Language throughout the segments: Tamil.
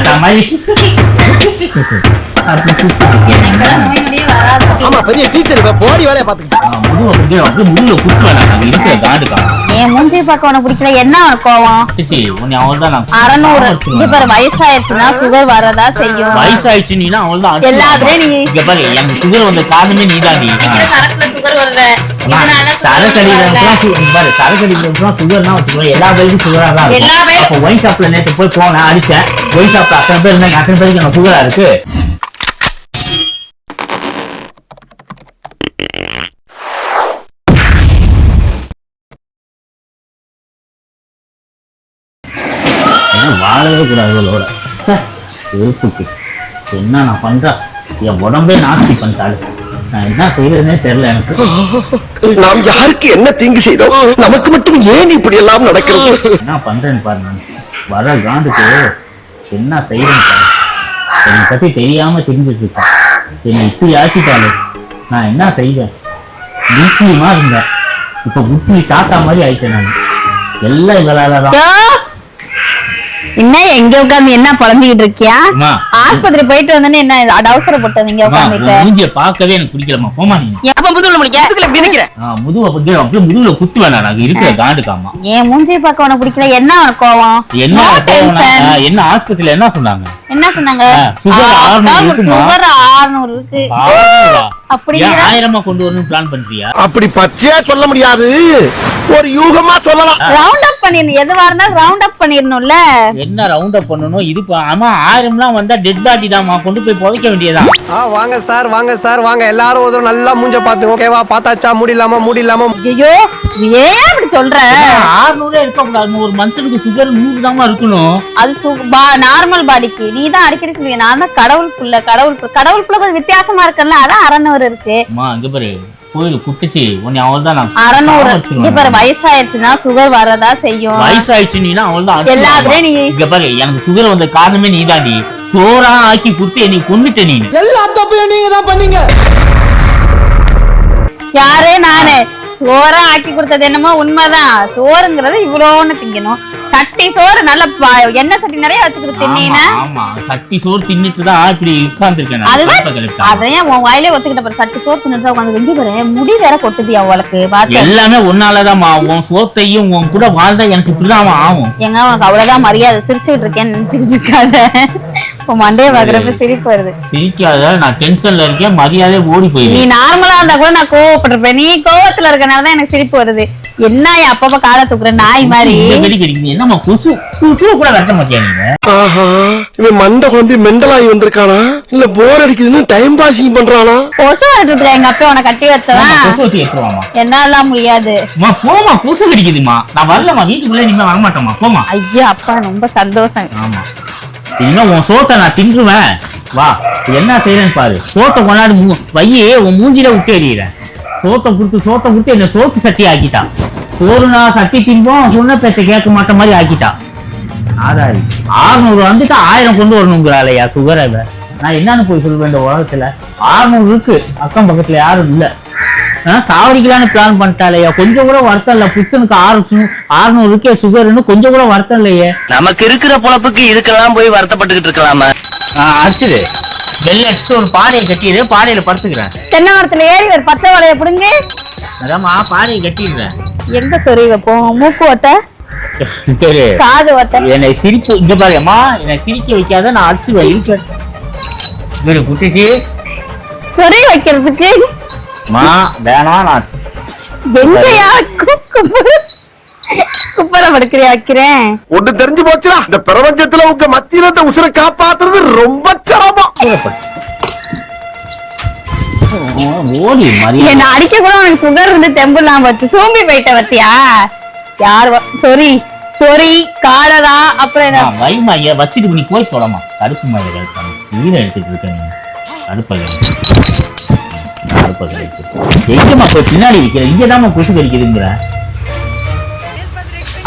மாட்டா மாதிரி பெரிய டீச்சர் போடி வேலையை பாத்துக்கிட்டு முதுகுல குத்து வேணாம் இருக்கிற காடுக்கா. என் மூஞ்சி பார்க்க உனக்கு பிடிக்கல, என்ன உனக்கு கோவம்? அவள்தான் 600 வயசாயிடுச்சுன்னா சுகர் வரதா செய்யும். வயசாயிடுச்சு நீனா அவள்தான் எல்லாத்துலயும் நீ இங்க பாரு, எனக்கு சுகர் வந்த காரணமே நீதாண்டி. சுகர் வரல சுகர்னா வச்சுக்கோ, எல்லா பேருக்கும் சுகரா தான் இருக்கும். அப்ப ஒயின் ஷாப்ல நேற்று போய் போனேன், அடிச்சேன். ஒயின் ஷாப்ல அத்தனை பேர் இருந்தாங்க, அத்தனை பேருக்கு எனக்கு சுகரா இருக்கு. வாழவே கூடாது என்ன நான் பண்றேன், என் உடம்பே நாஸ்தி பண்ணிட்டாரு. நான் என்ன செய்யறதுன்னே தெரியல எனக்கு. நாம் யாருக்கு என்ன தீங்கு செய்தோம், நமக்கு மட்டும் ஏன் இப்படி எல்லாம் நடக்கிறது? என்ன பண்றேன்னு பாருங்க, வர காண்டுக்கு என்ன செய்யறேன் என்னை பத்தி தெரியாம தெரிஞ்சிட்டு இருக்கேன். என்னை இப்படி ஆக்கிட்டாலே நான் என்ன செய்வேன்? நிச்சயமா இருந்தேன், இப்ப புத்தி தாத்தா மாதிரி ஆயிட்டேன். நான் எல்லாம் இவளாலதான். என்ன எங்க உட்கார்ந்து என்ன புலம்பிக்கிட்டு இருக்கியா? ஆஸ்பத்திரி போயிட்டு வந்தேன்னு என்ன அவசரப்பட்டது இங்க உட்கார்ந்துட்டு? மூஞ்சிய பார்க்கவே எனக்கு பிடிக்கலமா, போமா நீ. எப்ப முதுகுல முடிக்க முதுகுல குத்து வேணாம், நாங்க இருக்கிற காண்டுக்காமா. என் மூஞ்சிய பார்க்க உனக்கு பிடிக்கல, என்ன உனக்கு கோவம்? என்ன ஆஸ்பத்திரியில என்ன சொன்னாங்க? என்ன சொன்னாங்க? சுகர் 600 இருக்கு. அப்படி 1000 கொண்டு வரணும் பிளான் பண்றியா? அப்படி பச்சையா சொல்ல முடியாது, ஒரு யூகமா சொல்லலாம். ரவுண்ட் அப் பண்ணிரணும், எதுவா இருந்தாலும் ரவுண்ட் அப் பண்ணிரணும்ல. என்ன ரவுண்ட் அப் பண்ணனும்? இது ஆமா 1000லாம் வந்தா டெட் பாடி தான்மா, கொண்டு போய் புதைக்க வேண்டியதா. வாங்க சார், வாங்க சார், வாங்க எல்லாரும் ஒரு நல்லா மூஞ்ச பாத்துங்க. ஓகேவா? பாத்தாச்சா? முடியலாமா? ஐயோ ஏன் அப்படி சொல்ற? 600 இருக்க கூடாது, ஒரு மனுஷனுக்கு சுகர் 100 தான் இருக்கணும். அது நார்மல் பாடிக்கு. நீ தான் அடிக்கடி சொல்லுவீங்க, நான் தான் கடவுள் புள்ள கொஞ்சம் வித்தியாசமா இருக்குல்ல, அதான் 600 இருக்கு. அம்மா இங்க பாரு, கோயில் குட்டிச்சு உன்னை அவள்தான் 600. இங்க பாரு, வயசாயிடுச்சுன்னா சுகர் வரதா செய்யும். வயசாயிடுச்சு நீனா அவள்தான் எல்லாத்துலயும் நீ. இங்க பாரு, எனக்கு சுகர் வந்த காரணமே நீதாண்டி. சோறா ஆக்கி குடுத்து என்னை கொன்னுட்ட நீ. எல்லா தப்பையும் நீங்க தான் பண்ணீங்க. யாரு? நானு சோறா ஆக்கி கொடுத்தது என்னமோ உண்மைதான். சோறுங்கிறது இவ்வளோன்னு திங்கணும். சட்டி சோறு நல்ல எண்ணெய் சட்டி நிறைய வச்சுக்கிட்டு தின்னீனா? ஆமா, சட்டி சோறு தின்னுட்டுதான் இப்படி உட்கார்ந்துருக்கேன். அதையும் உன் வாயிலே ஒத்துக்கிட்ட பாரு. சட்டி சோறு தின்னுட்டு உட்காந்து வெங்கி பாரு, முடி வேற கொட்டுதியா அவளுக்கு. எல்லாமே ஒன்னாலதான் உன் சோத்தையும் உன் கூட வாழ்ந்தா எனக்கு இப்படிதான் ஆகும். எங்க உனக்கு அவ்வளவுதான் மரியாதை. சிரிச்சுக்கிட்டு இருக்கேன்னு நினைச்சுக்கிட்டு இருக்காத. உன் மண்டைய பாக்குறப்ப சிரிப்பு வருது. சிரிக்காத, நான் டென்ஷன்ல இருக்கேன், மரியாதை ஓடி போயிரு. நீ நார்மலா இருந்தா கூட நான் கோவப்பட்டிருப்பேன், நீ கோவத்துல இருக்கனாலதான் எனக்கு சிரிப்பு வருது. என்ன அப்பப்ப கால தூக்குற நாய் மாதிரி என்னமா குசு கூட வரட்ட மாட்டியா நீங்க? இவன் மண்டை கொண்டு மெண்டலாகி வந்திருக்கானா, இல்ல போர் அடிக்குதுன்னு டைம் பாசிங் பண்றானா? கொசு வரட்டு எங்க அப்பா உன கட்டி வச்சவன் என்னாலாம் முடியாது. போமா, கொசு கடிக்குதுமா. நான் வரலமா, வீட்டுக்குள்ள நீங்க வரமாட்டோமா, போமா. ஐயோ அப்பா ரொம்ப சந்தோஷம். ஆமா, இன்னும் உன் சோத்தை நான் தின்றுவேன். வா, என்ன செய்யறேன்னு பாரு. சோத்தை கொண்டாடு வையே, உன் மூஞ்சில விட்டு எறிகிறேன். சோத்தை கொடுத்து என்ன சோத்து சட்டி ஆக்கிட்டா. சோறு நான் சட்டி தின்போம், சொன்ன பேச்ச கேட்க மாட்ட மாதிரி ஆக்கிட்டா. ஆதாரி 600 வந்துட்டு 1000 கொண்டு வரணுங்கிறாளையா சுகரை. நான் என்னன்னு போய் சொல்லுவேன் இந்த உலகத்துல? 600 இருக்கு, அக்கம் பக்கத்துல யாரும் இல்ல. சாவடிக்கலான்னு பிளான் பண்ணிட்டாலையா, கொஞ்சம் கூட வருத்தம் இல்ல. புத்தனுக்கு 600 இருக்கே சுகர்னு கொஞ்சம் கூட வருத்தம் இல்லையே. நமக்கு இருக்கிற பொழப்புக்கு இதுக்கெல்லாம் போய் வருத்தப்பட்டுக்கிட்டு இருக்கலாமா? அடிச்சுது வெள்ள எடுத்து ஒரு பானையை கட்டிடு, பானையில படுத்துக்கிறேன். தென்னை மரத்துல ஏறி ஒரு பச்சை வளைய பிடுங்க. அதாம்மா பானையை கட்டிடுறேன். எங்க சொறி வைப்போம்? மூக்கு ஓட்ட, காது ஓட்ட. என்னை சிரிப்பு இங்க பாருமா, என்னை சிரிக்க வைக்காத, நான் அடிச்சுவேன். இருக்க குட்டிச்சு சொறி வைக்கிறதுக்கு மா வேணாம். நான் எங்கயா குப்பரை படுக்கிறியா வைக்கிறேன். ஒண்ணு தெரிஞ்சு போச்சுடா, இந்த பிரபஞ்சத்துல உங்க மத்தியில இந்த உசுரை காப்பாத்துறது ரொம்ப சிரமம். ஓடி என்ன அடிக்க கூட உனக்கு சுகர் இருந்து தெம்பு இல்லாம வச்சு சோம்பி போயிட்ட பத்தியா? யார் சொரி சொரி காலரா அப்புறம் என்ன வைமா வச்சுட்டு நீ போய் போடமா. கருப்பு மாதிரி வீர எடுத்துட்டு இருக்க நீ. எங்கம்மா போய் பின்னாடி வைக்கிற? இங்கதாம்மா கொசு கடிக்குதுங்கிற.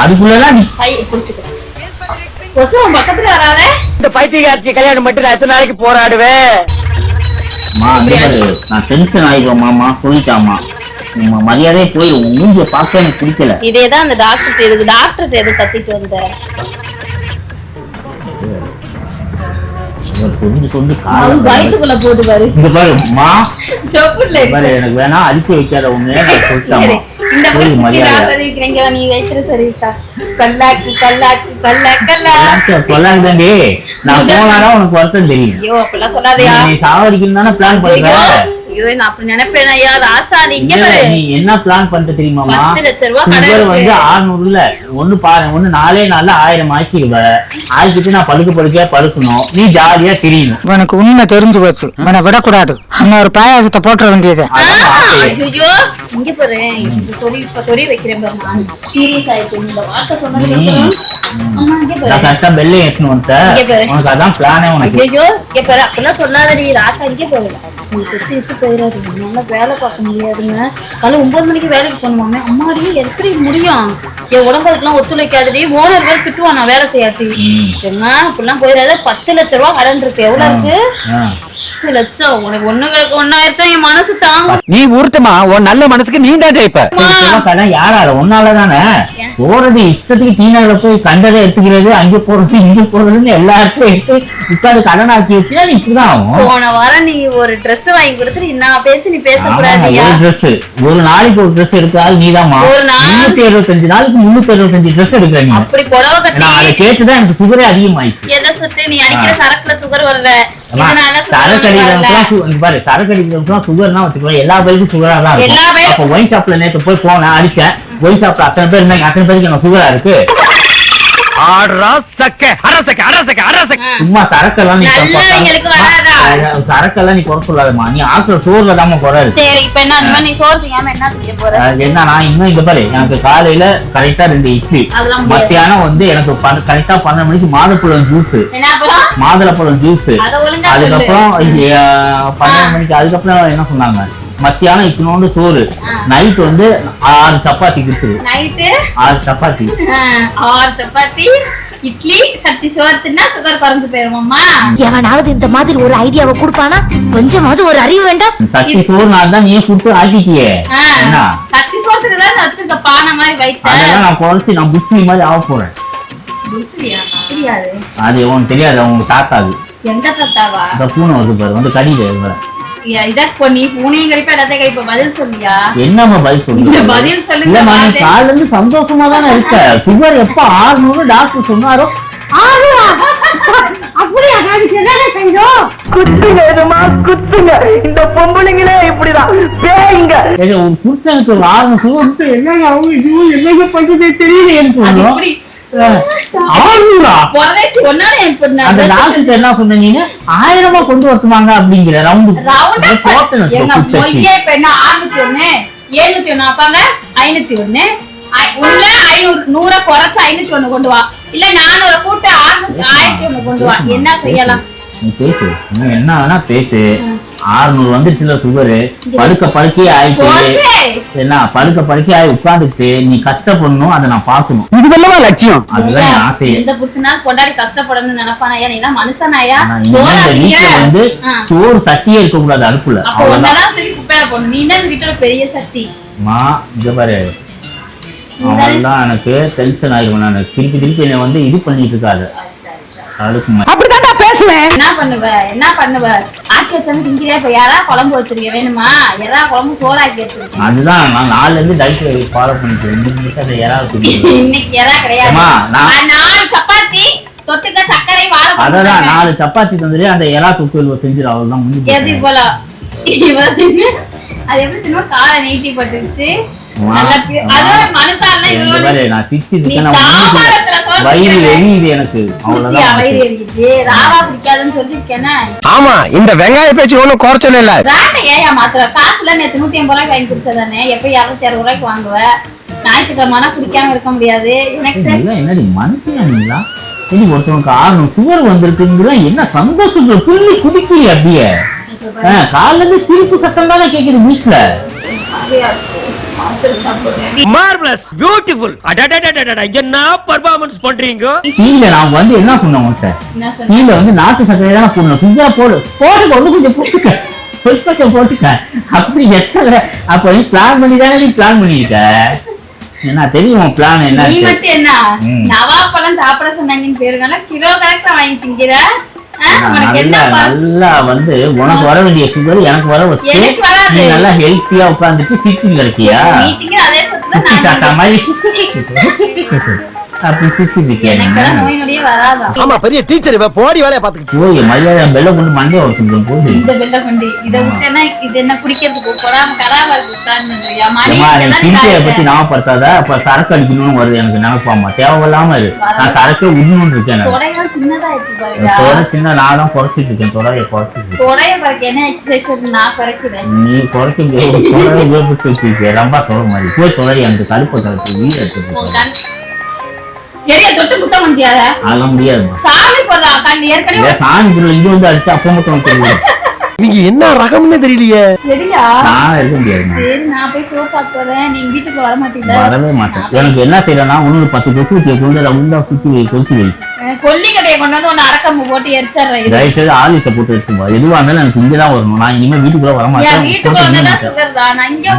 அதுக்குள்ளதான் நீ கொசு பக்கத்துல வராத. இந்த பைத்தியக்காரச்சி கல்யாணம் மட்டும் எத்தனை நாளைக்கு போராடுவேன்? நான் டென்ஷன் ஆயிடுவேன் மாமா, சொல்லிட்டாமா. மரியாதையே போயிடும். மூஞ்சிய பார்க்க எனக்கு பிடிக்கல. இதேதான் அந்த டாக்டர் எதுக்கு கத்திட்டு வந்த? சொல்லி சொல்லி அவன் வயிற்றுக்குள்ள போட்டு பாரு. இங்க பாரு மா சொப்புல பாரு எனக்கு வேணா அடிக்க வைக்காத ஒண்ணு சொல்லிட்டாமா இந்த போய் புடிச்சு மரியாதை. நான் சொல்லிக்கிறேங்க நீ வைக்கிற சரிட்டா. கல்லாக்கி கல்லாக்கி கல்லா. சொல்லாங்கடி நான் போனாதான் உனக்கு வருத்தம் தெரியும். ஐயோ அப்பெல்லாம் சொல்லாதயா. நீ சாவடிக்கணும் தானே பிளான் பண்ற. ஐயோ நான் அப்படி நினைப்பேன் ஐயா. ராசா நீ இங்க இல்ல, பாரு. நீ என்ன பிளான் பண்ணிட்ட தெரியுமாமா? 10 லட்சம் ரூபாய் கடன் சுகர் வந்து இருக்கு. 600 இல்ல ஒண்ணு பாரு ஒண்ணு 4 நாள்ல 1000 ஆக்கிடுவ. ஆக்கிட்டு நான் படுக்கையா படுக்கணும். நீ ஜாலியா தெரியணும். உனக்கு உண்மை தெரிஞ்சு போச்சு. உன்னை விடக்கூடாது. இன்னொரு பாயாசத்தை போட்டுற வேண்டியது. ஐயோ இங்க பாரு. இப்ப சொறி வைக்கிறேன் பாரு. நான் சீரியஸ் ஆயிட்டு இந்த வார்த்தை சொன்னதுக்கு அப்புறம் அம்மா இங்க பாரு. நான் கரெக்டா பெல்லை ஏற்றணும் உனக்கு அதான் பிளானே உனக்கு. ஐயோ இங்க பாரு அப்பெல்லாம் சொல்லாதடி ராசா. இங்க பாரு நீ சுத்தி விட்டு போயிடாது. நல்லா வேலை பார்க்க முடியாதுங்க. காலை 9 மணிக்கு வேலைக்கு போகணுமாமே. அம்மாடி எப்படி முடியும்? என் உடம்புக்கெல்லாம் ஒத்துழைக்காதடி. ஓனர் வேற திட்டுவான் நான் வேலை செய்யாட்டி. சொன்னா இப்படிலாம் போயிடாத. 10 லட்சம் ரூபாய் கடன் இருக்கு. எவ்வளவு இருக்கு? 10 லட்சம். உனக்கு ஒண்ணுங்களுக்கு ஒன்னாயிருச்சா என் மனசு தாங்க. நீ ஊர்த்தமா உன் நல்ல மனசுக்கு நீ தான் ஜெயிப்ப. கடன் யாரால ஒன்னாலதானே போறது. இஷ்டத்துக்கு டீனால போய் கண்டதை எடுத்துக்கிறது, அங்க போறது இங்க போறதுன்னு எல்லாருக்கும் எடுத்து இப்ப அது கடன் ஆக்கி வச்சுன்னா நீ இப்படிதான் ஆகும். போன வாரம் நீ ஒரு Dress வாங்கி கொடுத்துட்டு நான் பேச்சு நீ பேசக்கூடாதியா. ஒரு நாளைக்கு ஒரு ட்ரெஸ் எடுத்தாலும் நீதாமா. 375 நாளைக்கு 375 ட்ரெஸ் எடுக்கிற நீ. அப்படி புடவை கட்டி நான் அதை கேட்டுதான் எனக்கு சுகரே அதிகமாயிடுச்சு. எதை சுட்டு நீ அடிக்கிற சரக்குல சுகர் வரல. இதனால சரக்கு அடிக்கிறவங்க சுகர்னா வச்சுக்கலாம். எல்லா பேருக்கும் சுகரா தான் எல்லா இருக்கும். பேரும் அப்ப ஒயின் ஷாப்ல நேற்று போய் போனேன் அடிச்சேன். ஒயின் ஷாப்ல அத்தனை பேர் இருந்தாங்க. அத்தனை பேருக்கு எனக்கு சுகரா இருக்கு. சும்மா சரக்கெல்லாம் நீ நல்லவங்களுக்கு வராதா? சரக்கெல்லாம் நீ குறை சொல்லாதமா. நீ ஆக்குற சோறுல தான் குறையாது. சரி இப்ப என்ன நீ சோறு செய்யாம என்ன செய்ய போற? என்ன நான் இன்னும் இங்க பாரு எனக்கு காலையில கரெக்டா 2 இட்லி, அதெல்லாம் முடியாது. மத்தியானம் வந்து எனக்கு கரெக்டா 12 மணிக்கு மாதுளப்பழம் ஜூஸ், என்ன பழம்? மாதுளப்பழம் ஜூஸ். அத ஒழுங்கா சொல்லு. அதுக்கப்புறம் 12 மணிக்கு அதுக்கப்புறம் என்ன சொன்னாங்க மத்தியானம் இத்தனோண்டு சோறு. நைட் வந்து 6 சப்பாத்தி கொடுத்துரு. நைட்டு 6 சப்பாத்தி 6 சப்பாத்தி இட்லி சட்டி சோறுனா சுகர் குறைஞ்சு போயிருமாமா. எவனாவது இந்த மாதிரி ஒரு ஐடியாவை கொடுப்பானா? கொஞ்சமாவது ஒரு அறிவு வேண்டாம். சட்டி சோறு நான் தான் நீ கொடுத்து ஆக்கிட்டியே. என்ன சட்டி சோறுக்கு தான் வச்சிருக்க பானை மாதிரி வைத்த. அதெல்லாம் நான் குறைச்சி நான் புச்சி மாதிரி ஆக போறேன். புடிச்சியா? புரியாது. அது உனக்கு தெரியாது. அவங்க தாத்தாது. எந்த தாத்தாவா? அந்த பூனை வருது பாரு வந்து கடியில. இதற்கு நீ பூனையும் கழிப்பா எல்லாத்தையும் கழிப்பா. பதில் சொல்லியா? என்னம்மா பதில் சொல்லுங்க? பதில் சொல்லுங்க. இல்லம்மா நீ காலைல இருந்து சந்தோஷமா தானே இருக்க. சுகர் எப்ப 600 டாக்டர் சொன்னாரோ அப்படியா? குத்து வேணுமா குத்துங்க. இந்த பொம்பளைங்களே இப்படிதான் பேய்ங்க. ஒரு புருஷனுக்கு ஒரு 600 சுகர் என்னங்க அவங்க இதுவும் என்னங்க பண்றதே தெரியலையேன்னு அது சொல்லணும். எப்படி? 600 பொறதைக்கு ஒன்னால எனக்கு அந்த டாக்டர் என்ன சொன்னீங்க? 1000 கொண்டு வரட்டுமாங்க அப்படிங்கிற ரவுண்ட் எங்க மொய்யே இப்ப என்ன 601 701 அப்பாங்க 501 உள்ள 500 100 குறைச்சு 501 கொண்டு வா. இல்ல 400 கூட்ட 1001 கொண்டு வா. என்ன செய்யலாம்? நீ பேசு. நீ என்ன வேணா பேசு. 600 வந்துருச்சுல சுகரு. படுக்கையே ஆயிடுச்சு. என்ன படுக்கையே ஆகி உட்காந்துட்டு நீ கஷ்டப்படணும். அதை நான் பாக்கணும். இதுவெல்லாம் லட்சியம். அதுதான் என் ஆசை. இந்த புருஷனால் கொண்டாடி கஷ்டப்படணும்னு நினைப்பானாயா? நீ தான் மனுஷனாயா? இந்த வீட்டுல வந்து சோறு சட்டியே இருக்க கூடாது அடுப்புல. அப்ப ஒன்னதான் திருப்பி குப்பையில போடணும். நீ தான் வீட்டுல பெரிய சக்தி. மா இங்க பாரு அவள்தான் எனக்கு டென்ஷன் ஆயிடும். நான் திருப்பி என்ன வந்து இது பண்ணிட்டு இருக்காது. அப்படிதான் பேசுவேன். என்ன பண்ணுவ? ஆக்கி வச்சாலும் திங்கிறியா? இப்ப யாரா குழம்பு வச்சிருக்க வேணுமா? யாரா குழம்பு சோறு ஆக்கி வச்சிருக்கேன். அதுதான் நான் 4 இருந்து டைட் ஃபாலோ பண்ணிட்டு இன்னைக்கு யாரா கிடையாது. 4 சப்பாத்தி தொட்டுக்க சர்க்கரை வாழைப்பழம். அதான் 4 சப்பாத்தி தந்துட்டு அந்த எலா தொக்கு செஞ்சிரு. அவள்தான் முடிஞ்சு எது போல அது எப்படி தெரியுமா? காலை நீட்டி போட்டுக்கிட்டு ஆமா இந்த வெங்காய பேச்சு ஒண்ணும் குறைச்சல இல்ல. காசுல நேத்து 150 ரூபாய்க்கு வாங்கி குடிச்சதானே. எப்ப 260 ரூபாய்க்கு வாங்குவ? ஞாயிற்றுக்கிழமை குடிக்காம இருக்க முடியாது. என்னடி மனுஷங்களா? ஒருத்தவனுக்கு 600 சுகர் வந்திருக்குங்களா? என்ன சந்தோஷத்துல புள்ளி குடிக்கிறீ அப்படியே? காலைல இருந்து சிரிப்பு சத்தம் தானே கேக்குது வீட்டுல. Marvellous beautiful. என்ன பெர்ஃபார்மன்ஸ் பண்றீங்க? கீழ நான் வந்து என்ன சொன்னேன் உன்கிட்ட? கீழ வந்து நாட்டு சர்க்கரை தானே போடணும். சுகரா போடு ஒண்ணு கொஞ்சம் போட்டுக்க. கொஞ்சம் போட்டுக்க. அப்படி எத்தனை அப்ப நீ பிளான் பண்ணி தானே நீ பிளான் பண்ணிருக்க. என்ன தெரியும் பிளான் என்ன? நீ மட்டும் என்ன நவாப்பழம் சாப்பிட சொன்னாங்கன்னு பேருனால கிலோ கணக்குல வாங்கி திங்கிற. உனக்கு என்ன நல்லா நல்லா வந்து உனக்கு வர வேண்டிய சுகர் எனக்கு வர வச்சு எனக்கு வராது. நீ நல்லா ஹெல்த்தியா உட்காந்துட்டு சிரிச்சு கிடைக்கியா மீட்டிங் அதே சொத்துல குச்சி தாத்தா மாதிரி அப்படி சிரிச்சு இருக்கேன் எனக்கெல்லாம் நோய் நொடியே வராதான். ஆமா பெரிய டீச்சர் இவ போடி வேலைய பாத்துக்கிட்டு போய் மரியாதை வெள்ள கொண்டு மண்டையை வச்சுருக்கோம் போது இந்த வெள்ளை வண்டி இதை விட்டேன்னா இது என்ன குடிக்கிறதுக்கு கராபாருக்கு உட்கார்ந்துயா மணி அம்மா, நீ இங்கதான் டீச்சரை பத்தி நீ ஞாபகப்படுத்தாத அப்ப சரக்கு அடிக்கணும்னு வருது எனக்கு நினைப்பாமா தேவையில்லாம இரு நான் சரக்கே உண்ணுன்னு இருக்கேன் நான். தொடையெல்லாம் சின்னதாயிடுச்சு பாருங்க. தொட சின்ன நான் தான் குறைச்சிட்டு இருக்கேன் தொடையை குறைச்சிட்டு இருக்கேன். தொடைய பாருங்க என்ன எக்ஸசைஸ் நான் குறைக்கிறேன். நீ குறைக்க வச்சிருக்கேன் ரொம்ப தொட மாதிரி போய் தொலை எனக்கு கருப்பை கலப்பு வீடு எடுத்துட்டு உன் கண் எரிய தொட்டு முட்ட முடியாத அதெல்லாம் முடியாதுமா சாமி போடுறான் கண் ஏற்கனவே சாமி பொருள் இங்க வந்து அடிச்சு அப்போ மட்டும் தெரியும் நீங்க என்ன ரகம்னு தெரியலையே. சரியா நான் இருக்க முடியாதுமா சரி நான் போய் சோறு சாப்பிடுறேன் நீங்க வீட்டுக்கு வர மாட்டீங்களா? வரவே மாட்டேன் எனக்கு என்ன செய்யறேன்னா ஒண்ணு 10 கொசு ஊற்றிய கொண்டு உண்டா சுத்தி கொசு வை கொல்லி கடையை கொண்டு வந்து ஒன்னு அடக்கம்பு போட்டு எரிச்சிடுறேன். தயவுசெய்து ஆலிஸை போட்டு எடுத்துமா எதுவா இருந்தாலும் எனக்கு இங்கதான் வரணும் நான் இனிமே வீட்டுக்குள்ள வர என் மாட்டேன் வீட்டுக்கு வந்துதான் சுகர் தான் நான் இங்க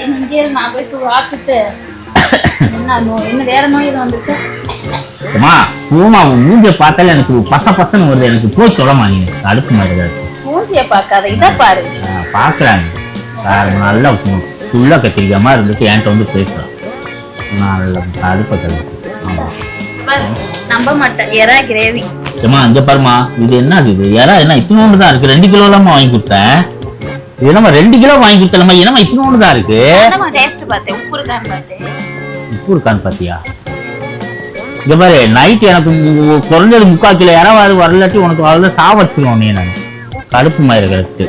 இங்கே நான் போய் சாப்பிட்டுட்டு என்ன வேற நோய் எதுவும் வந்துச்சு? அம்மா பூமா உன் மூஞ்ச பார்த்தாலே எனக்கு பசன்னு வருது எனக்கு போய் சொல்லமா நீங்க அடுப்பு மாதிரி ஏதாவது மூஞ்சிய பாக்காத இத பாரு. பாக்குறாங்க நல்லா ஃபுல்லா கத்திரிக்காம இருந்துட்டு என்கிட்ட வந்து பேசுறான் நல்லா அடுப்பை தள்ளி ஆமா பாரு, நம்ப மாட்டேன் எறா கிரேவி. ஏமா இங்க பாருமா இது என்ன இது யாரா என்ன இத்தனோண்டு தான் இருக்கு 2 கிலோ எல்லாம் வாங்கி கொடுத்தேன் இது நம்ம 2 கிலோ வாங்கி கொடுத்தலமா என்னமா இத்தனோண்டு தான் இருக்கு நம்ம டேஸ்ட் பார்த்தேன் உப்பு இருக்கான்னு பார்த்தேன். உப்பு இருக்கான்னு பாத்தியா இங்க பாரு நைட் எனக்கு குறைஞ்சது 3/4 கிலோ யாராவது வரலாட்டி உனக்கு அவ்வளவு சாவச்சிருவோம் நீ நான் கடுப்பு மாதிரி இருக்கிறது